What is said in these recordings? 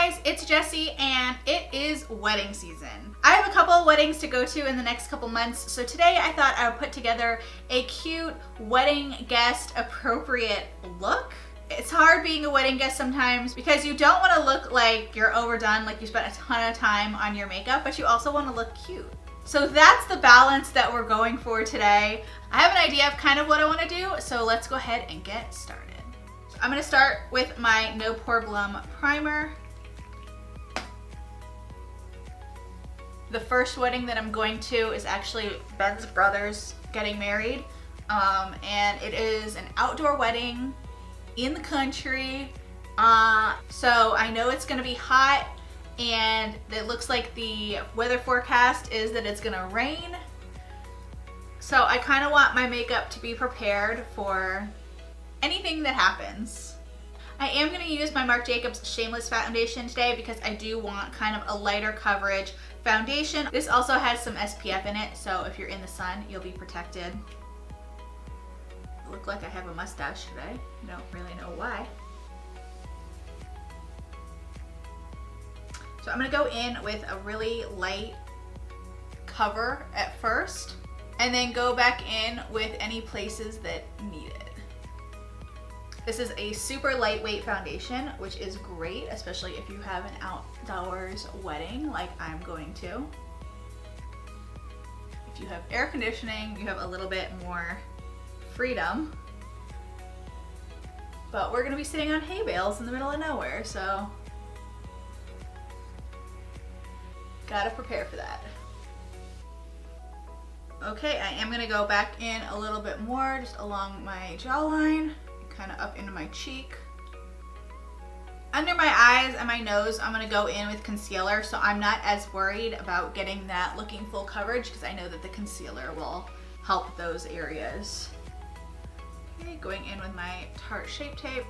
guys, it's Jessie and it is wedding season. I have a couple of weddings to go to in the next couple months, so today I thought I would put together a cute wedding guest appropriate look. It's hard being a wedding guest sometimes because you don't want to look like you're overdone, like you spent a ton of time on your makeup, but you also want to look cute. So that's the balance that we're going for today. I have an idea of kind of what I want to do, so let's go ahead and get started. So I'm going to start with my No Poreblem primer. The first wedding that I'm going to is actually Ben's brother's getting married, and it is an outdoor wedding in the country, so I know it's gonna be hot, and it looks like the weather forecast is that it's gonna rain, so I kind of want my makeup to be prepared for anything that happens. I am going to use my Marc Jacobs Shameless foundation today because I do want kind of a lighter coverage foundation. This also has some SPF in it, so if you're in the sun, you'll be protected. I look like I have a mustache today. I don't really know why. So I'm going to go in with a really light cover at first, and then go back in with any places that need it. This is a super lightweight foundation, which is great, especially if you have an outdoors wedding like I'm going to. If you have air conditioning, you have a little bit more freedom. But we're gonna be sitting on hay bales in the middle of nowhere, so gotta prepare for that. Okay, I am gonna go back in a little bit more, just along my jawline, kind of up into my cheek. Under my eyes and my nose, I'm gonna go in with concealer, so I'm not as worried about getting that looking full coverage because I know that the concealer will help those areas. Okay, going in with my Tarte Shape Tape.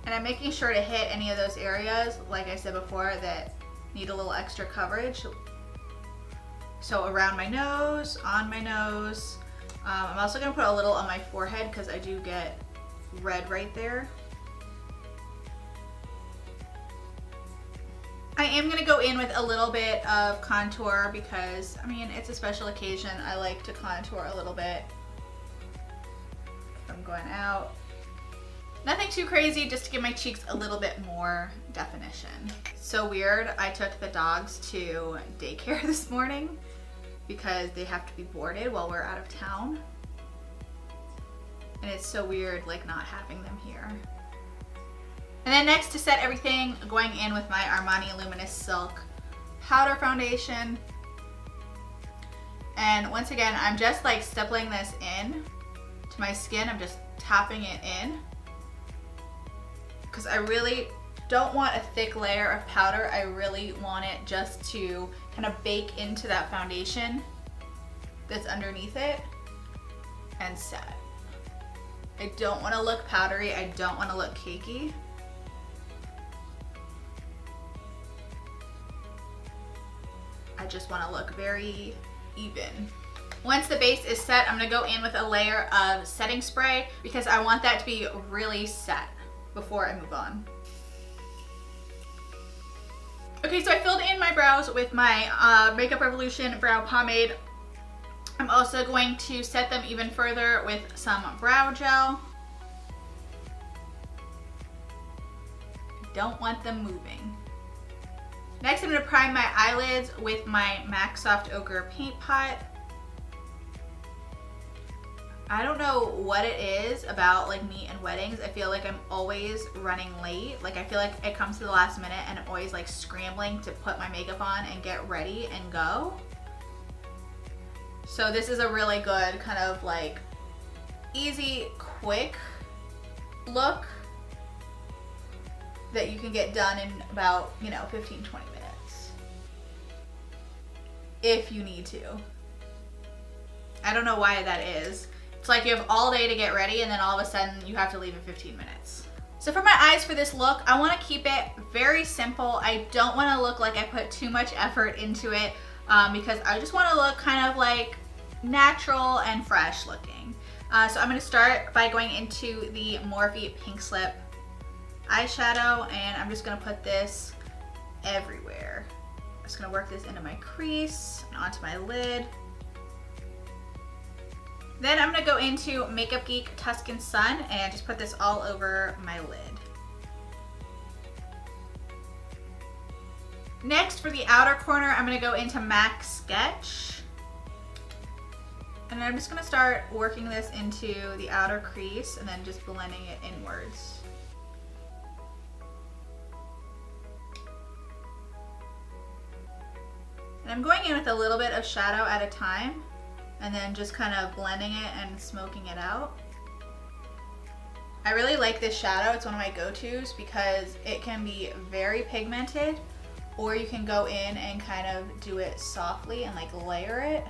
And I'm making sure to hit any of those areas, like I said before, that need a little extra coverage. So around my nose, on my nose. I'm also going to put a little on my forehead because I do get red right there. I am going to go in with a little bit of contour because, I mean, it's a special occasion. I like to contour a little bit if I'm going out. Nothing too crazy, just to give my cheeks a little bit more definition. So weird, I took the dogs to daycare this morning because they have to be boarded while we're out of town. And it's so weird like not having them here. And then next, to set everything, going in with my Armani Luminous Silk Powder Foundation. And once again, I'm just like stippling this in to my skin. I'm just tapping it in because I really don't want a thick layer of powder. I really want it just to kind of bake into that foundation that's underneath it and set. I don't want to look powdery. I don't want to look cakey. I just want to look very even. Once the base is set, I'm going to go in with a layer of setting spray because I want that to be really set before I move on. Okay, so I filled in my brows with my Makeup Revolution Brow Pomade. I'm also going to set them even further with some brow gel. Don't want them moving. Next, I'm going to prime my eyelids with my MAC Soft Ochre Paint Pot. I don't know what it is about like me and weddings. I feel like I'm always running late. Like I feel like it comes to the last minute and I'm always like scrambling to put my makeup on and get ready and go. So this is a really good kind of like easy, quick look that you can get done in about, 15-20 minutes. If you need to. I don't know why that is. It's like you have all day to get ready and then all of a sudden you have to leave in 15 minutes. So for my eyes for this look, I want to keep it very simple. I don't want to look like I put too much effort into it because I just want to look kind of like natural and fresh looking. So I'm going to start by going into the Morphe Pink Slip eyeshadow, and I'm just gonna put this everywhere. I'm just gonna work this into my crease and onto my lid. Then I'm gonna go into Makeup Geek Tuscan Sun and just put this all over my lid. Next, for the outer corner, I'm gonna go into MAC Sketch. And I'm just gonna start working this into the outer crease and then just blending it inwards. And I'm going in with a little bit of shadow at a time and then just kind of blending it and smoking it out. I really like this shadow. It's one of my go-tos because it can be very pigmented, or you can go in and kind of do it softly and like layer it.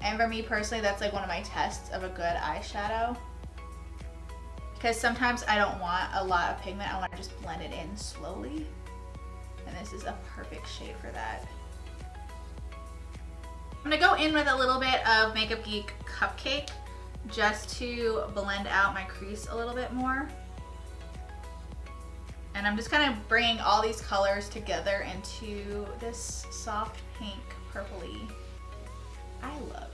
And for me personally, that's like one of my tests of a good eyeshadow. Because sometimes I don't want a lot of pigment, I want to just blend it in slowly. And this is a perfect shade for that. I'm gonna go in with a little bit of Makeup Geek Cupcake just to blend out my crease a little bit more. And I'm just kind of bringing all these colors together into this soft pink purpley eye look.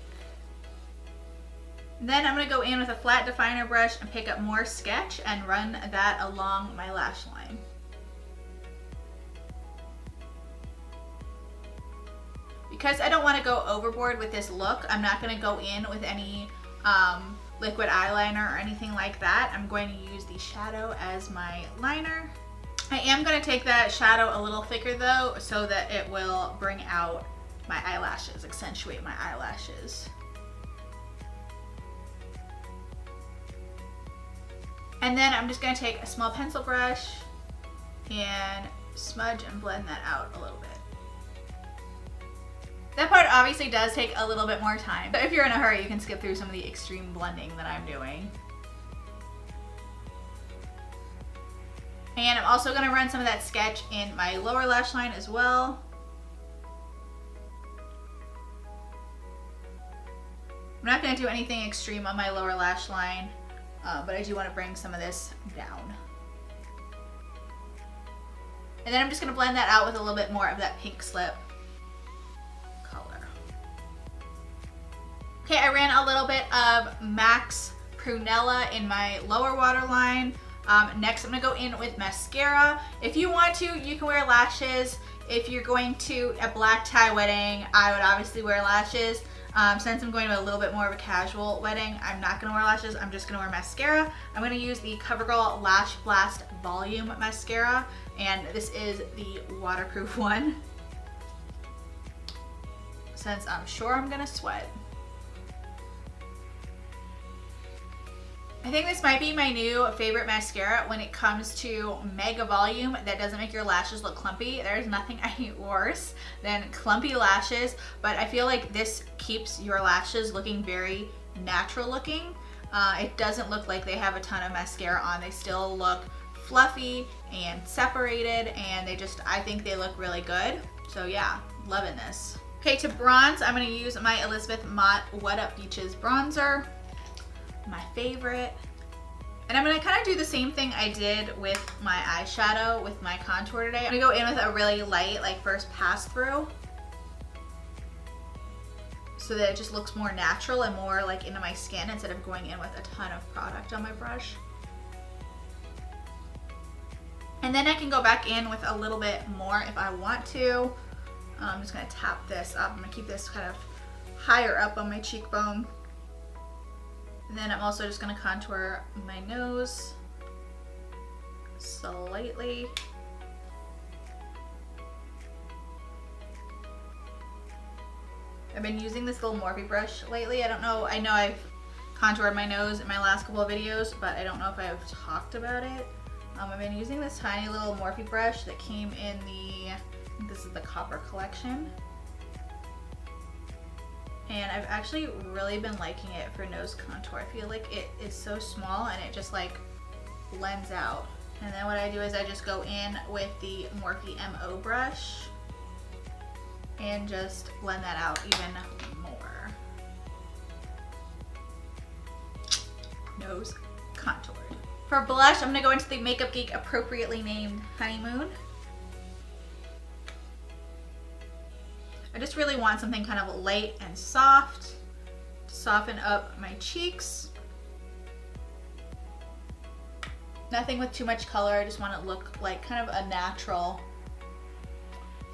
Then I'm gonna go in with a flat definer brush and pick up more Sketch and run that along my lash line. Because I don't want to go overboard with this look, I'm not going to go in with any liquid eyeliner or anything like that. I'm going to use the shadow as my liner. I am going to take that shadow a little thicker though, so that it will bring out my eyelashes, accentuate my eyelashes. And then I'm just going to take a small pencil brush and smudge and blend that out a little bit. That part obviously does take a little bit more time, but if you're in a hurry, you can skip through some of the extreme blending that I'm doing. And I'm also going to run some of that Sketch in my lower lash line as well. I'm not going to do anything extreme on my lower lash line, but I do want to bring some of this down. And then I'm just going to blend that out with a little bit more of that pink slip color. Okay, I ran a little bit of MAC's Prunella in my lower waterline. Next, I'm going to go in with mascara. If you want to, you can wear lashes. If you're going to a black tie wedding, I would obviously wear lashes. Since I'm going to a little bit more of a casual wedding, I'm not going to wear lashes. I'm just going to wear mascara. I'm going to use the CoverGirl Lash Blast Volume Mascara, and this is the waterproof one, since I'm sure I'm going to sweat. I think this might be my new favorite mascara when it comes to mega volume that doesn't make your lashes look clumpy. There's nothing I hate worse than clumpy lashes, but I feel like this keeps your lashes looking very natural looking. It doesn't look like they have a ton of mascara on. They still look fluffy and separated, and I think they look really good. So yeah, loving this. Okay, to bronze, I'm going to use my Elizabeth Mott Whatup Beaches bronzer. My favorite. And I'm going to kind of do the same thing I did with my eyeshadow with my contour today. I'm going to go in with a really light, like, first pass through, so that it just looks more natural and more like into my skin instead of going in with a ton of product on my brush. And then I can go back in with a little bit more if I want to. I'm just going to tap this up. I'm going to keep this kind of higher up on my cheekbone. And then I'm also just going to contour my nose slightly. I've been using this little Morphe brush lately. I know I've contoured my nose in my last couple of videos, but I don't know if I've talked about it. I've been using this tiny little Morphe brush that came in I think this is the Copper collection. And I've actually really been liking it for nose contour. I feel like it is so small and it just like blends out. And then what I do is I just go in with the Morphe MO brush and just blend that out even more. Nose contoured. For blush, I'm gonna go into the Makeup Geek appropriately named Honeymoon. I just really want something kind of light and soft to soften up my cheeks. Nothing with too much color, I just want it to look like kind of a natural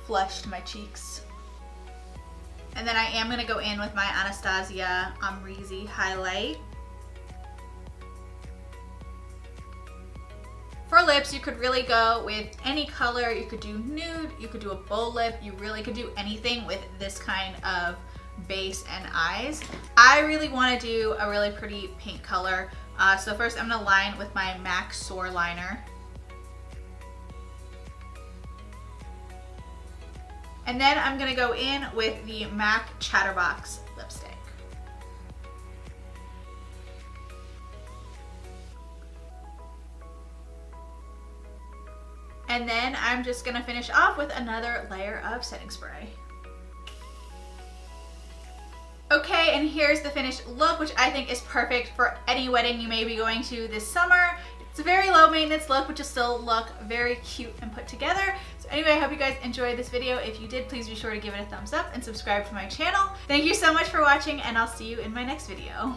flush to my cheeks. And then I am gonna go in with my Anastasia Amrezy Highlight. For lips, you could really go with any color. You could do nude, you could do a bold lip, you really could do anything with this kind of base and eyes. I really want to do a really pretty pink color. So first I'm going to line with my MAC Soar Liner. And then I'm going to go in with the MAC Chatterbox Lipstick. And then I'm just gonna finish off with another layer of setting spray. Okay, and here's the finished look, which I think is perfect for any wedding you may be going to this summer. It's a very low maintenance look, but just still look very cute and put together. So anyway, I hope you guys enjoyed this video. If you did, please be sure to give it a thumbs up and subscribe to my channel. Thank you so much for watching, and I'll see you in my next video.